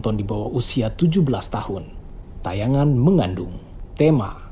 penonton di bawah usia 17 tahun. Tayangan mengandung tema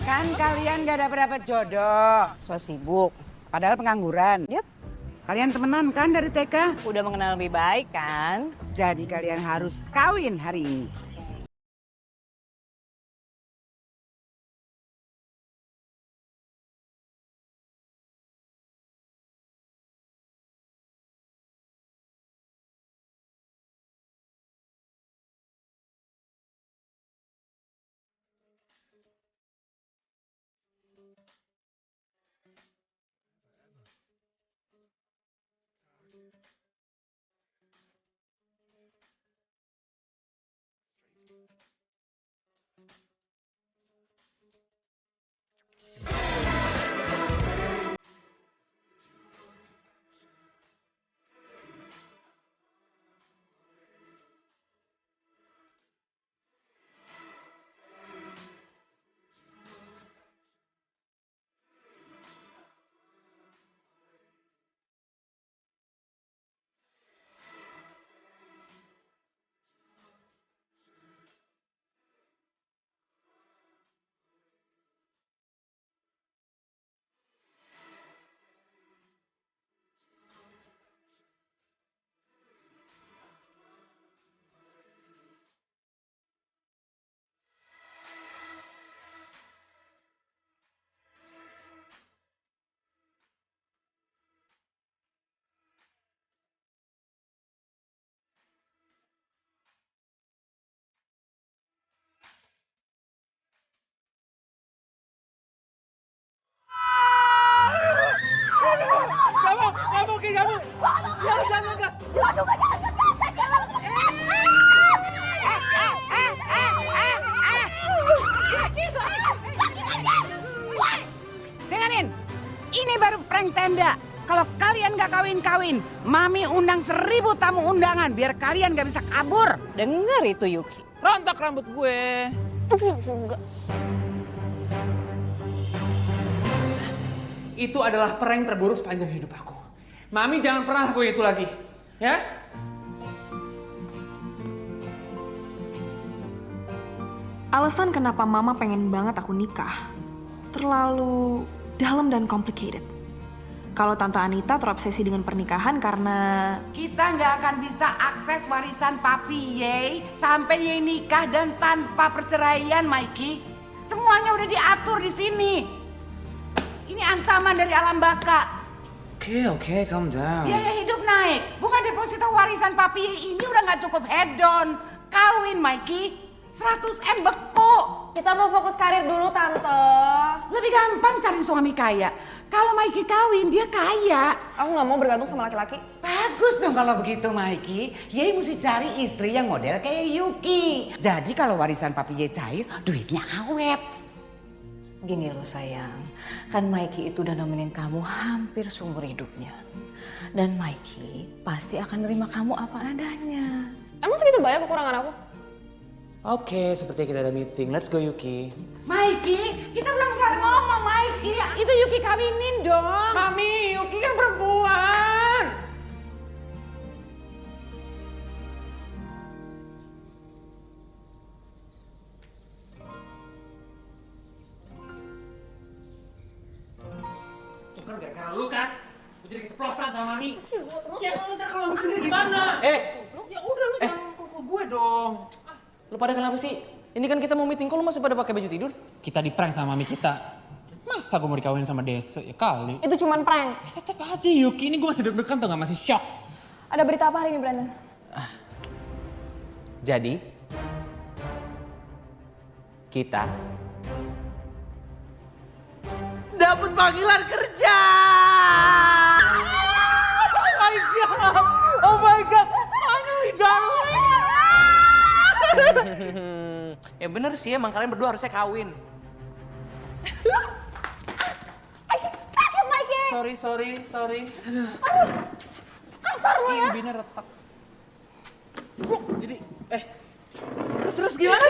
Kan kalian gak dapat jodoh. So sibuk. Padahal pengangguran. Yap. Kalian temenan kan dari TK? Udah mengenal lebih baik kan? Jadi kalian harus kawin hari ini. Dengerin, ini baru prank tenda. Kalau kalian gak kawin-kawin, Mami undang 1000 tamu undangan biar kalian gak bisa kabur. Dengar itu Yuki. Rontok rambut gue. Enggak. Itu adalah prank terburuk sepanjang hidup aku. Mami jangan pernah lakuin itu lagi. Ya? Alasan kenapa Mama pengen banget aku nikah terlalu dalam dan complicated. Kalau Tante Anita terobsesi dengan pernikahan karena Kita nggak akan bisa akses warisan Papi Ye sampai Ye nikah dan tanpa perceraian, Mikey. Semuanya udah diatur di sini. Ini ancaman dari alam baka. Oke, calm down. Biaya hidup naik. Bunga deposito warisan Papi Ye ini udah nggak cukup head on. Kawin, Mikey. 100M beku. Kita mau fokus karir dulu, Tante. Lebih gampang cari suami kaya. Kalau Mikey kawin, dia kaya. Aku nggak mau bergantung sama laki-laki. Bagus dong kalau begitu, Mikey. Ye mesti cari istri yang model kayak Yuki. Jadi kalau warisan Papi Ye cair, duitnya awet. Gini loh sayang, kan Mikey itu udah nemenin kamu hampir seumur hidupnya. Dan Mikey pasti akan nerima kamu apa adanya. Emang segitu banyak kekurangan aku? Oke, seperti kita ada meeting. Let's go, Yuki. Mikey, kita belum kelar ngomong, Mikey. Itu Yuki kawinin dong. Mami, Yuki kan perempuan. Cukup gara-gara lu kan? Gue jadi keceplosan sama Mami. Ya lu udah kalau begini gimana? Ya udah lu jangan pukul gue dong. Lu pada kenapa sih? Ini kan kita mau meeting, kok lu masih pada pakai baju tidur? Kita di prank sama Mami kita. Masa gue mau dikawin sama Desa? Ya kali. Itu cuman prank. Tetep aja Yuki, ini gue masih deg-degan tuh gak masih shock. Ada berita apa hari ini, Brandon? Jadi, kita Dapat panggilan kerja. Ya bener sih, emang kalian berdua harusnya kawin. Sakit, Mikey! Sorry. Kasar lu ya! Bibirnya retak. Jadi, terus gimana?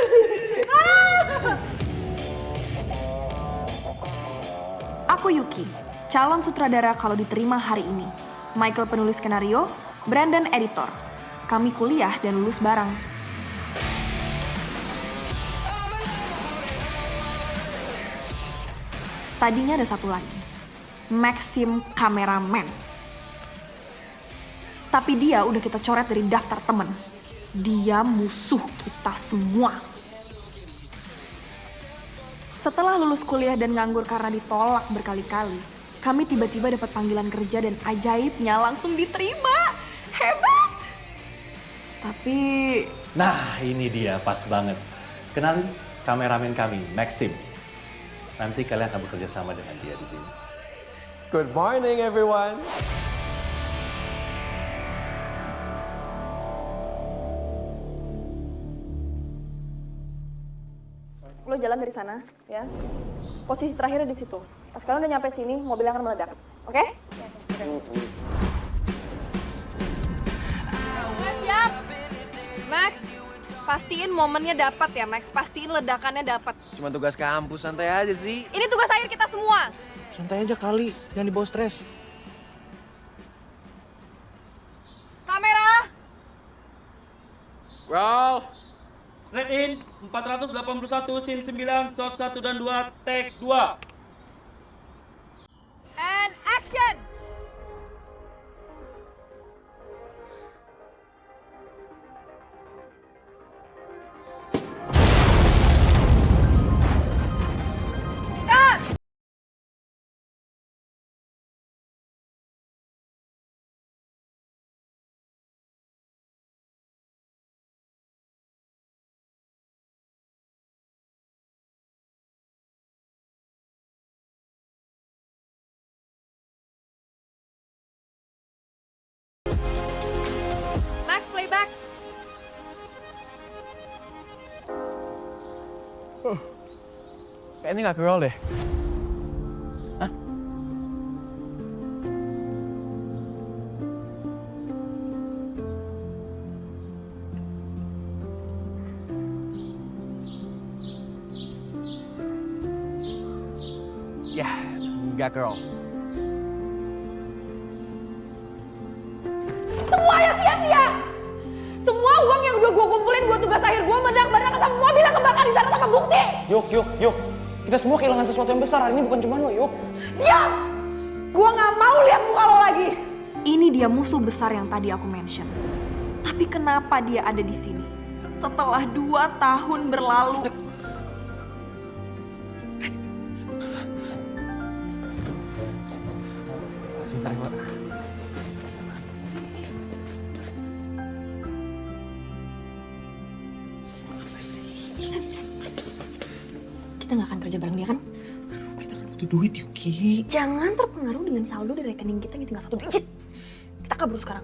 Aku Yuki, calon sutradara kalau diterima hari ini. Michael penulis skenario, Brandon editor. Kami kuliah dan lulus bareng. Tadinya ada satu lagi, Maxim kameramen. Tapi dia udah kita coret dari daftar temen. Dia musuh kita semua. Setelah lulus kuliah dan nganggur karena ditolak berkali-kali, kami tiba-tiba dapat panggilan kerja dan ajaibnya langsung diterima. Hebat! Tapi... Nah, ini dia, pas banget. Kenalin, kameramen kami, Maxim. Nanti kalian akan bekerja sama dengan dia di sini. Good morning, everyone. Lo jalan dari sana, ya. Posisi terakhirnya di situ. Pas kalian udah nyampe sini, mobilnya akan meledak. Oke? Siap. Max, pastiin momennya dapat ya, Max. Pastiin ledakannya dapat. Cuma tugas kampus, santai aja sih. Ini tugas akhir kita semua. Santai aja kali, jangan dibawa stres. Kamera. Roll. Straight in, 481, scene 9, shot 1 dan 2, take 2. And action. Max, playback. Kayaknya nggak ke-roll deh. Hah? Ya, nggak ke-roll. Semuanya sia-sia! Semua uang yang udah gue kumpulin buat tugas akhir gue meledak-ledakan sama mobil yang kebakar di sana tanpa bukti! Yuk. Kita semua kehilangan sesuatu yang besar. Hari ini bukan cuma lo, yuk. Diam! Gue gak mau lihat muka lo lagi! ini dia musuh besar yang tadi aku mention. Tapi kenapa dia ada di sini? Setelah 2 tahun berlalu. Sebentar, Mbak. Kita nggak akan kerja bareng dia kan? Kita kan butuh duit, Yuki. Jangan terpengaruh dengan saldo dari rekening kita yang tinggal 1 digit. Kita kabur sekarang.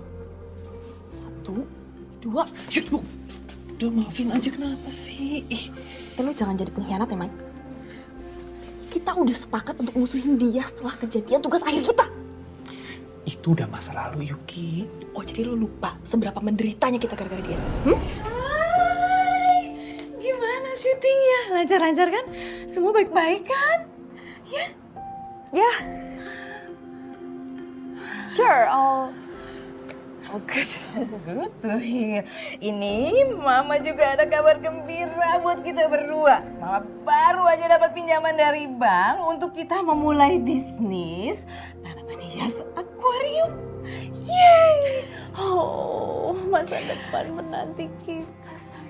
1, 2. Yuk. Udah maafin aja, kenapa sih? Lu jangan jadi pengkhianat ya, Mike. Kita udah sepakat untuk musuhin dia setelah kejadian tugas akhir kita. Itu udah masa lalu, Yuki. Oh, jadi lu lupa seberapa menderitanya kita gara-gara dia? Hai, gimana syutingnya? Lancar-lancar kan? Semua baik-baik kan? Ya? Ya. Sure, Oh, good. Good to hear. Ini Mama juga ada kabar gembira buat kita berdua. Mama baru aja dapat pinjaman dari bank untuk kita memulai bisnis tanaman hias akuarium. Yeay! Oh, masa depan menanti kita, sayang.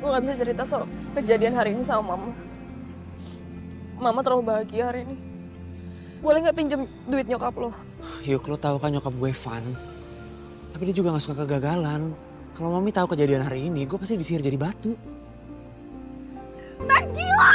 gue nggak bisa cerita soal kejadian hari ini sama Mama. Mama terlalu bahagia hari ini. Boleh nggak pinjem duit nyokap lo? Yuk, lo tahu kan nyokap gue Van. Tapi dia juga gak suka kegagalan. Kalau Mami tahu kejadian hari ini, gue pasti disihir jadi batu. Max gila!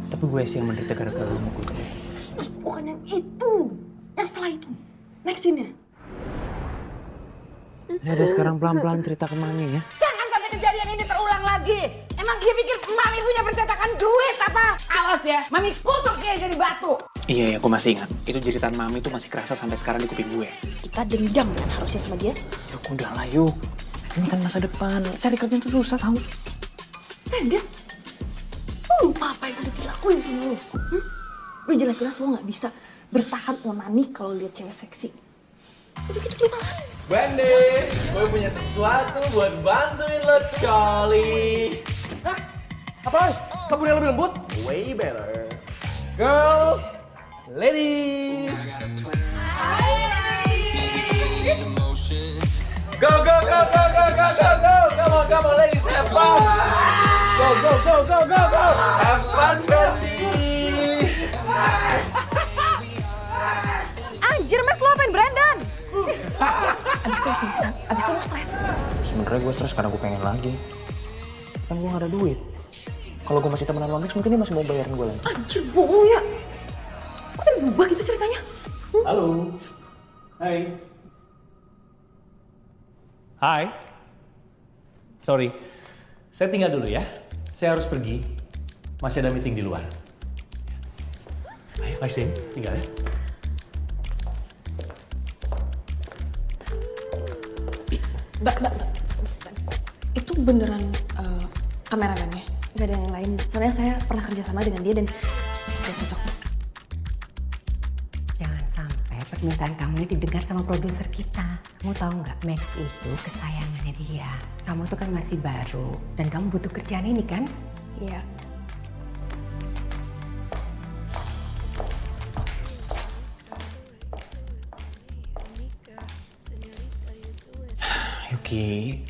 Tapi gue sih yang menderita gara-gara lu mukul gue. Bukan yang itu. Yang setelah itu. Nextnya. Ya udah sekarang pelan-pelan cerita ke Mami ya. Jangan sampai kejadian ini terulang lagi. Emang dia pikir Mami punya percetakan duit apa? Awas ya, Mami kutuk dia jadi batu. Iya, aku masih ingat. Itu jeritan Mami tuh masih kerasa sampai sekarang di kuping gue. Kita dendam kan harusnya sama dia. Yuk udah lah yuk. Ini kan masa depan. Cari kerja tuh susah tau. Brandon, lu lupa apa yang udah dilakuin sama lu? Lu jelas-jelas lu gak bisa bertahan onani kalau lihat cewek seksi. Udah gitu gimana? Wendy, gue punya sesuatu buat bantuin lo, Charlie. Hah? Apaan? Sabun yang lebih lembut? Way better. Girls, ladies. Go, go, go, go, go, go, go, go. Come on, ladies, have fun. Go, go, go, go, go, go. Have fun, Wendy. Anjir, Max, lo apain Brandon? Abis itu lu stres. Sebenernya gue stres karena gue pengen lagi. Kan gue gak ada duit. Kalau gue masih temenan sama Max, mungkin dia masih mau bayarin gue lagi. Anjir, bohong ya. Kok udah berubah gitu ceritanya? Halo. Hai. Hai. Sorry. Saya tinggal dulu ya. Saya harus pergi. Masih ada meeting di luar. Ayo, Maxim, tinggal ya. Mbak. Itu beneran kameramennya? Gak ada yang lain? Soalnya saya pernah kerja sama dengan dia dan saya cocok. Jangan sampai permintaan kamu ini didengar sama produser kita. Kamu tahu nggak, Max itu kesayangannya dia. Kamu tuh kan masih baru dan kamu butuh kerjaan ini kan? Iya. Yuki,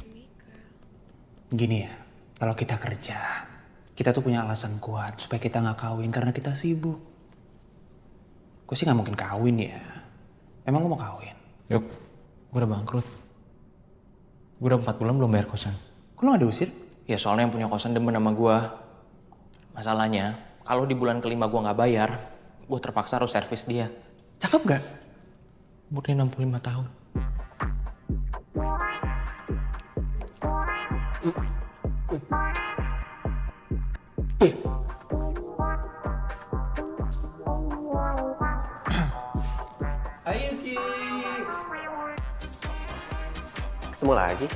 gini ya, kalau kita kerja, kita tuh punya alasan kuat supaya kita nggak kawin karena kita sibuk. Gue sih nggak mungkin kawin ya. Emang lo mau kawin? Yuk, gue udah bangkrut. Gue udah 4 bulan belum bayar kosan. Kok lo gak diusir? Ya soalnya yang punya kosan demen sama gue. Masalahnya, kalau di bulan kelima gue nggak bayar, gue terpaksa harus servis dia. Cakep gak? Umurnya 65 tahun. Hai Yuki. Ketemu lagi.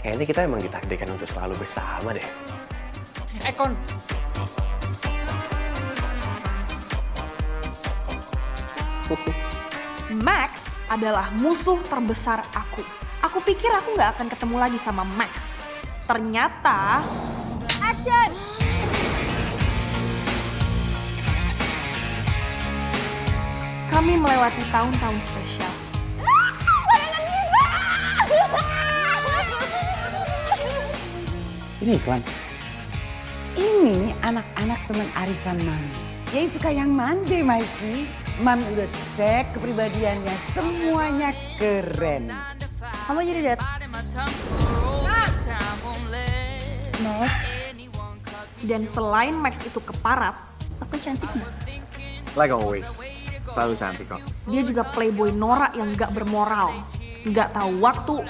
Kayaknya kita emang ditakdirkan untuk selalu bersama deh. Ekon. Max adalah musuh terbesar aku. Aku pikir aku nggak akan ketemu lagi sama Max. Ternyata... Action! Kami melewati tahun-tahun spesial. Bayangan kita! Ini iklan. Ini anak-anak teman arisan Mami. Dia suka yang mandi, Mikey. Mami udah cek kepribadiannya, semuanya keren. Kamu jadi Max. Dan selain Max itu keparat, aku cantik nggak? Like always, selalu cantik kok. dia juga playboy norak yang gak bermoral, gak tahu waktu,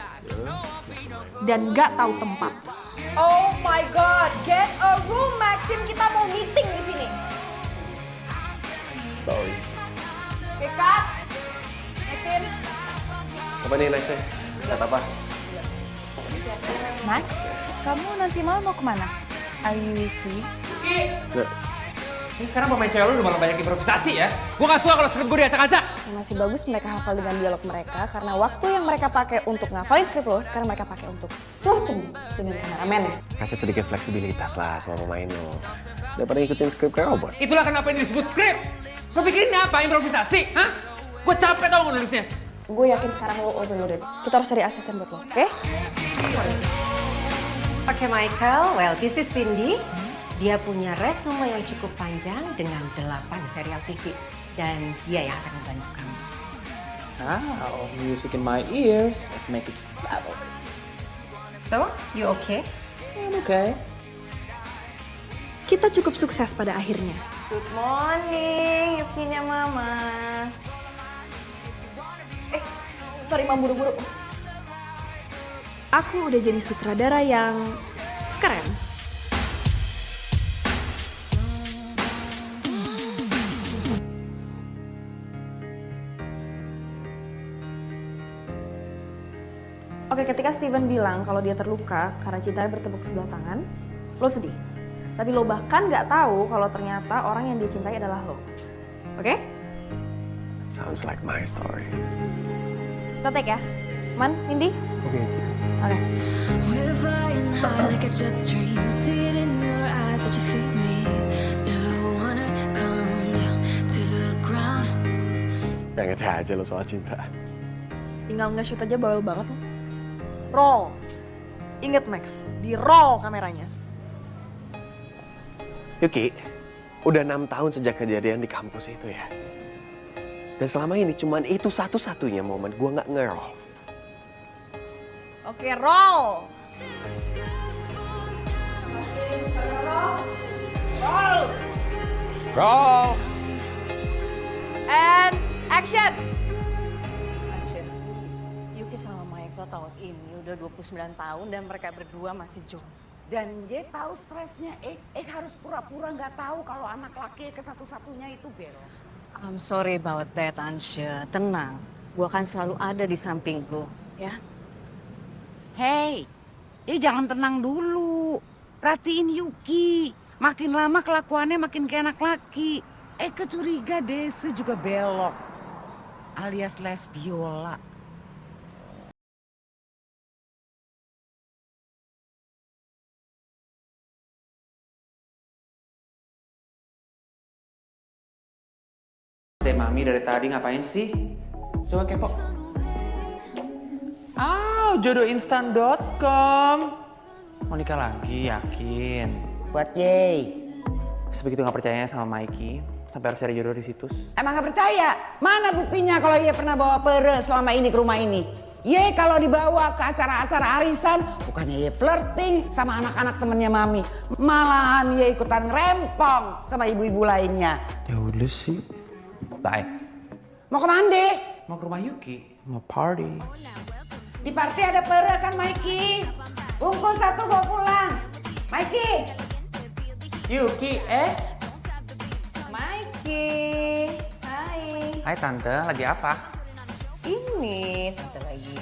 dan gak tahu tempat. Oh my god, get a room Maxim, kita mau meeting di sini. Sorry. Oke, cut. Maxim. Apa nih nextnya? Chat apa? Max, kamu nanti malam mau kemana? Are you free? Nggak. Ini sekarang pemain cewek lu udah malah banyak improvisasi ya. Gue gak suka kalau skrip gue diacak-acak. Masih bagus mereka hafal dengan dialog mereka karena waktu yang mereka pakai untuk ngafalin skrip lo, sekarang mereka pakai untuk flirting dengan kameramen ya. Kasih sedikit fleksibilitas lah sama pemain lo. Daripada ikutin skrip kayak robot. Itulah kenapa ini disebut skrip. Lo pikirin apa? Improvisasi? Hah? Gue capek tau nulisnya. Gue yakin sekarang lo overloaded. Kita harus cari asisten buat lo, oke? Oke Michael, well this is Cindy. Dia punya resume yang cukup panjang dengan 8 serial TV. Dan dia yang akan membantu kamu. Oh, music in my ears. Let's make it fabulous. So, you okay? I'm okay. Kita cukup sukses pada akhirnya. Good morning, Yukinya Mama. Sorry Mam, buru-buru. Aku udah jadi sutradara yang keren. Oke, ketika Steven bilang kalau dia terluka karena cintanya bertepuk sebelah tangan, lo sedih. Tapi lo bahkan nggak tahu kalau ternyata orang yang dia cintai adalah lo. Oke? Sounds like my story. Kita take ya. Man, Cindy? Oke. Oke. We're flying high like a jet stream. See it in your eyes that you feed me. Never wanna come down to the ground. Yang ngerti aja lo soal cinta. Tinggal nge-shoot aja bawel banget lo. Roll. Ingat Max, di roll kameranya. Yuki, udah 6 tahun sejak kejadian di kampus itu ya. Dan selama ini cuman itu satu-satunya momen gue nggak nge-roll. Oke, roll. Roll. Roll. And action. Action. Yuki sama Michael tahun ini udah 29 tahun dan mereka berdua masih jomblo. Dan dia tahu stresnya, harus pura-pura nggak tahu kalau anak laki ke satu-satunya itu Bel. I'm sorry about that, Ansya. Tenang, gua kan selalu ada di samping lu, ya. Hey, jangan tenang dulu. Perhatiin Yuki. Makin lama kelakuannya makin kayak anak laki. Kecuriga Desi juga belok. Alias lesbiola. Mami dari tadi ngapain sih? Coba kepo. Jodohinstan.com. Mau nikah lagi, yakin? Buat Ye. Sebegitu nggak percayanya sama Mikey, sampai harus cari jodoh di situs. Emang gak percaya? Mana buktinya kalau Ye pernah bawa pere selama ini ke rumah ini? Ye kalau dibawa ke acara-acara arisan, bukannya Ye flirting sama anak-anak temennya Mami. Malahan Ye ikutan ngerempong sama ibu-ibu lainnya. Ya udah sih. Bye. Mau kemana? Mau ke rumah Yuki, mau party. Di party ada pere kan Mikey? Bungkus satu bawa pulang. Mikey. Yuki, Mikey. Hai. Hai Tante, lagi apa? Ini Tante lagi.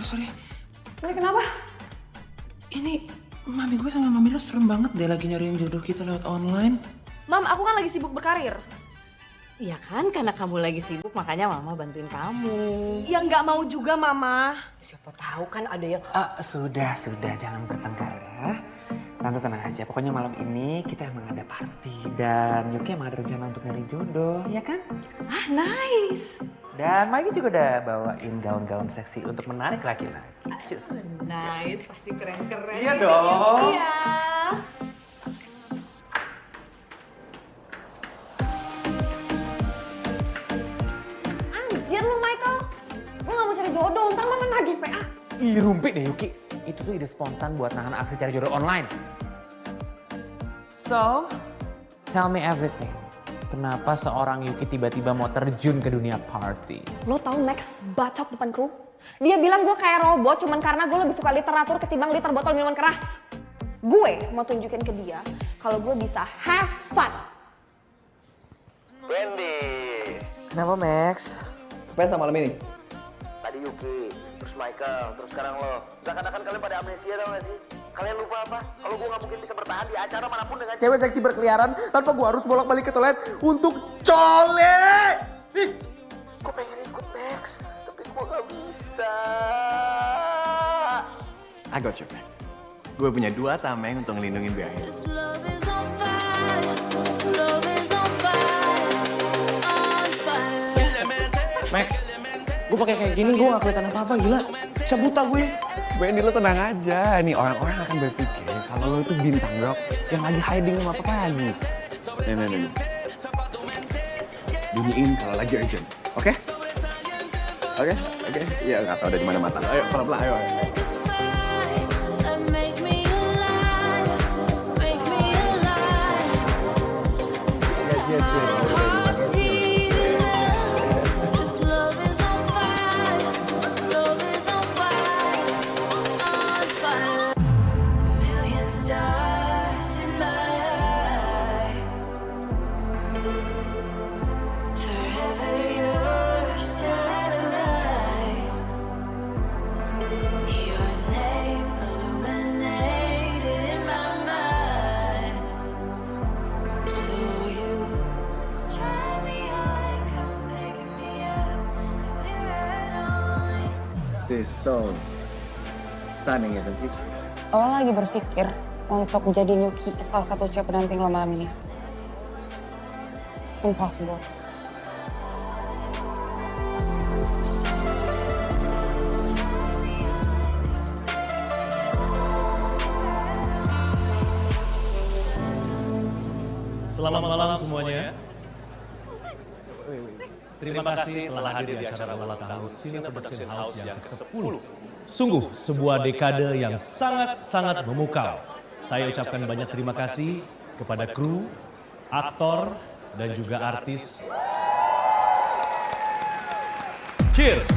Sorry. Ini kenapa? Ini Mami gue sama Mami lo serem banget deh lagi nyariin jodoh kita lewat online. Mam, aku kan lagi sibuk berkarir. Iya kan, karena kamu lagi sibuk makanya Mama bantuin kamu. Ya nggak mau juga, Mama. Siapa tahu kan ada yang... Sudah, jangan bertengkar ya. Tante tenang aja, pokoknya malam ini kita emang ada party. Dan Yuki emang ada rencana untuk nyari jodoh, ya kan? Nice. Dan Maggie juga udah bawain gaun-gaun seksi untuk menarik laki-laki. Cus. Nice, pasti keren-keren. Iya dong. Iya. Anjir lu, Michael. Gue gak mau cari jodoh, ntar Mama nagih PA. Ih, rumpi deh Yuki. Itu tuh ide spontan buat nahan aksi cari jodoh online. So, tell me everything. Kenapa seorang Yuki tiba-tiba mau terjun ke dunia party? Lo tau Max bacot depan kru? Dia bilang gue kayak robot cuman karena gue lebih suka literatur ketimbang liter botol minuman keras. Gue mau tunjukin ke dia kalau gue bisa have fun. Wendy. Kenapa Max? Pesta malam ini? Tadi Yuki, terus Michael, terus sekarang lo. Seakan-akan kalian pada amnesia tau gak sih? Kalian lupa apa? Kalau gue gak mungkin bisa bertahan di acara manapun dengan cewek seksi berkeliaran tanpa gue harus bolak-balik ke toilet untuk colek. Ih, gue pengen ikut Max, tapi gue gak bisa. I got you, man. Gue punya 2 tameng untuk ngelindungin biaya. Max, gue pakai kayak gini gue gak kelihatan apa-apa, gila. Bisa buta gue. Wendy, lo tenang aja. Nih orang-orang akan berpikir kalau lo itu bintang rock yang lagi hiding sama Pak Haji. Nih. Bunyiin kalau lagi urgent, oke? Oke? Iya, nggak tahu dari mana mata. Ayo, pelan-pelan, ayo. This is so stunning, isn't it? Lo lagi berpikir untuk jadi Yuki salah satu cewek pendamping lo malam ini? Impossible. Selamat malam semuanya. Terima kasih telah hadir di acara ulang tahun Cine Production House yang ke-10. Sungguh sebuah dekade yang sangat-sangat memukau. Saya ucapkan banyak terima kasih kepada kru, aktor, dan juga artis. Cheers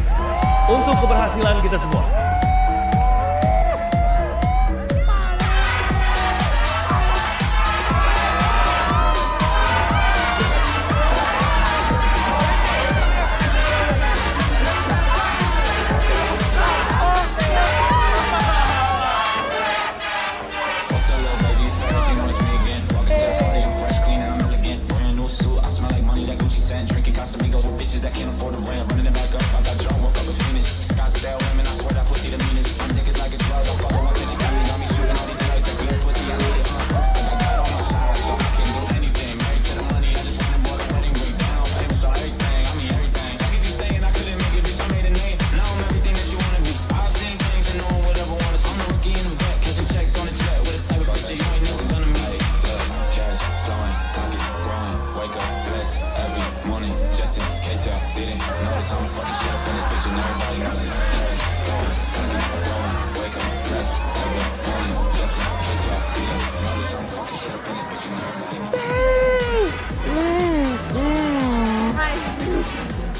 untuk keberhasilan kita semua.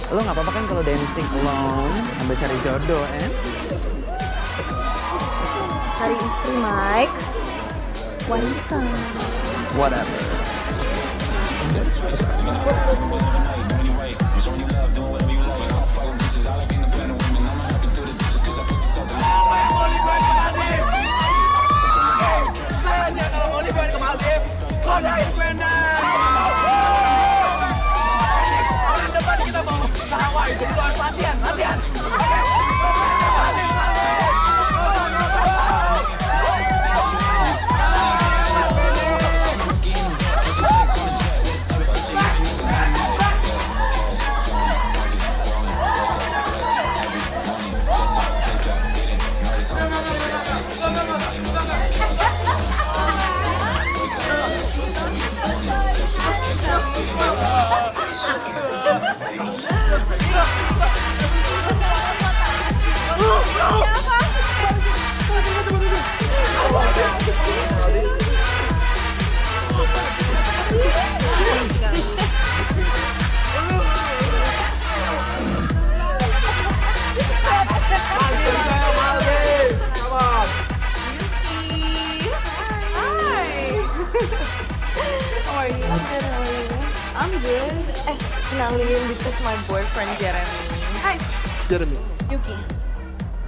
Lo nggak apa-apa kan kalau dancing alone sambil cari jodoh, Cari istri, Mike. Wanita. Whatever. I'm good. Kenalin, this is my boyfriend Jeremy. Hi. Jeremy. Yuki.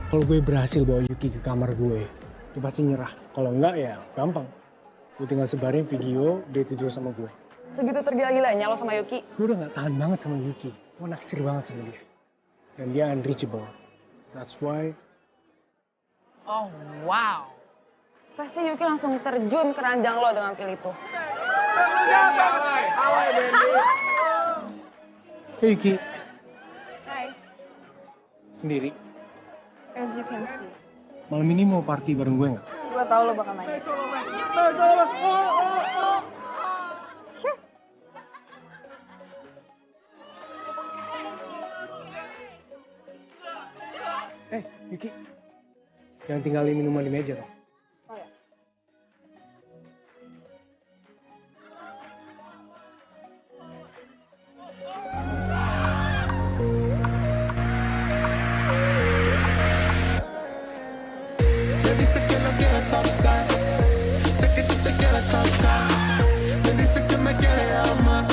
Kalau gue berhasil bawa Yuki ke kamar gue, dia pasti nyerah. Kalau enggak ya gampang. Gue tinggal sebarin video dia tidur sama gue. Segitu tergila-gilanya lo sama Yuki? Gue udah gak tahan banget sama Yuki. Gue naksir banget sama dia. Dan dia unreachable. That's why. Oh wow. Pasti Yuki langsung terjun ke ranjang lo dengan pil itu. Hey Yuki. Hai. Sendiri. As you can see. Malam ini mau party bareng gue gak? Gue tau lo bakal nanya. Sure. Yuki. Jangan tinggalin minuman di meja dong. Oh ya. Me dice que no quiere tocar, sé que tú te quieres tocar. Me dice que me quiere amar,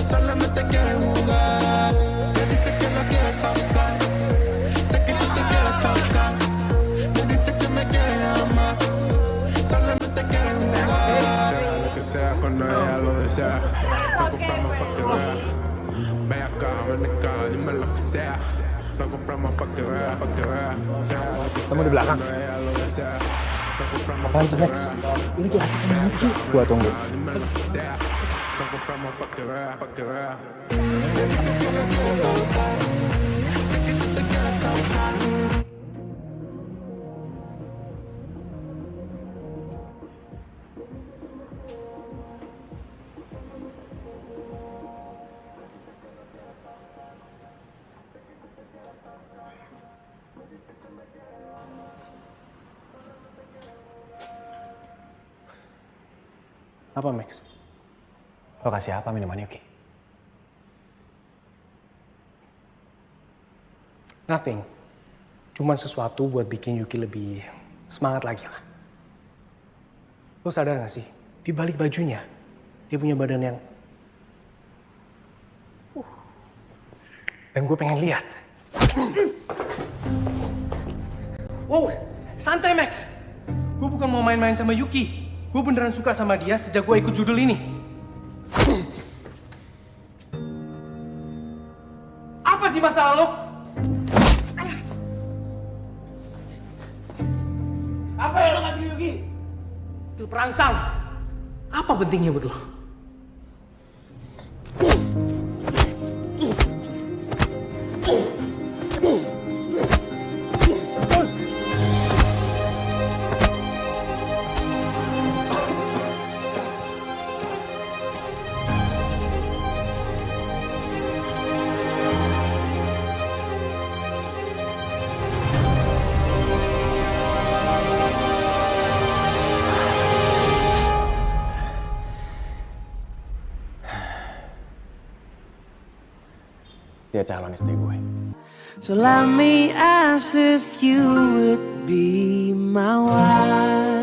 solamente quiere jugar. Me dice que no quiere tocar, sé que tú te quieres tocar. Me dice que me quiere amar, solamente quiere jugar. Sea lo que sea cuando ella lo desea, lo compramos pa' que vea. Ve acá, ven acá, dime lo que sea. Lo compramos pa' que vea, pa' que vea. Sea lo que sea Kamu di belakang. cuando ella lo desea. Lo compramos Apaan pa' sih que Max? vea. Ini tuh asik sama Yuki. Gua tunggu. Dime lo que sea. Lo compramos pa' que vea, pa' que vea. Apa Max? Lo kasih apa minuman Yuki? Nothing. Cuman sesuatu buat bikin Yuki lebih semangat lagi lah. Lo sadar gak sih? Di balik bajunya, dia punya badan yang... Dan gue pengen lihat. Wow, santai Max. Gue bukan mau main-main sama Yuki. Gue beneran suka sama dia sejak gue ikut judul ini. Apa sih masalah lo? Apa yang lo kasih Yuki? Itu perangsang. Apa pentingnya buat lo? Dia calon istri gue. So love me as if you would be my wife.